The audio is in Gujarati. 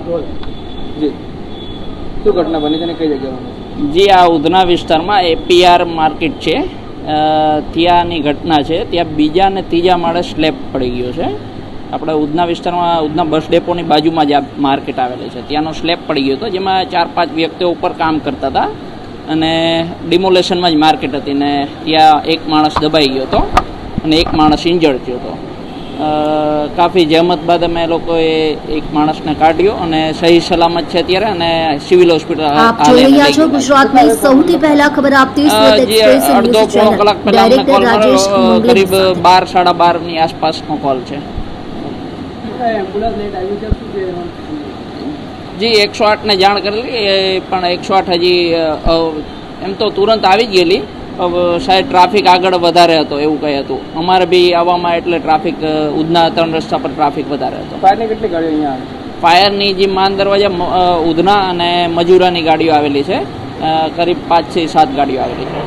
જી શું ઘટના બની છે અને કઈ જગ્યામાં? જી આ ઉધના વિસ્તારમાં એપીઆર માર્કેટ છે, ત્યાંની ઘટના છે. ત્યાં બીજા અને ત્રીજા માળે સ્લેબ પડી ગયો છે. આપણે ઉધના વિસ્તારમાં ઉધના બસ ડેપોની બાજુમાં જ આ માર્કેટ આવેલી છે, ત્યાંનો સ્લેબ પડી ગયો હતો, જેમાં 4-5 વ્યક્તિઓ ઉપર કામ કરતા હતા અને ડિમોલેશનમાં જ માર્કેટ હતી ને ત્યાં એક માણસ દબાઈ ગયો હતો અને એક માણસ ઇન્જર્ડ થયો હતો. કાફી જહેમત બાદ અમે લોકોએ એક માણસને કાઢ્યો અને સહી સલામત છે અત્યારે અને સિવિલ હોસ્પિટલ ગુજરાતમાં સૌથી પહેલા ખબર આપતી અડધો પોણો કલાક પહેલા અમને કોલ મળ્યો, કરીબ 12-12:30 આસપાસનો કોલ છે. જી 108 ને જાણ કરેલી, પણ 108 હજી એમ તો તુરંત આવી જ ગયેલી, શાયદ ટ્રાફિક આગળ વધારે હતો એવું કંઈ હતું. અમારે બી આવવામાં એટલે ટ્રાફિક ઉધના 3 રસ્તા પર ટ્રાફિક વધારે હતો. ફાયરની કેટલી ગાડીઓ અહીંયા આવે? ફાયરની જે માન દરવાજા ઉધના અને મજૂરાની ગાડીઓ આવેલી છે, કરીબ 5 થી 7 ગાડીઓ આવેલી છે.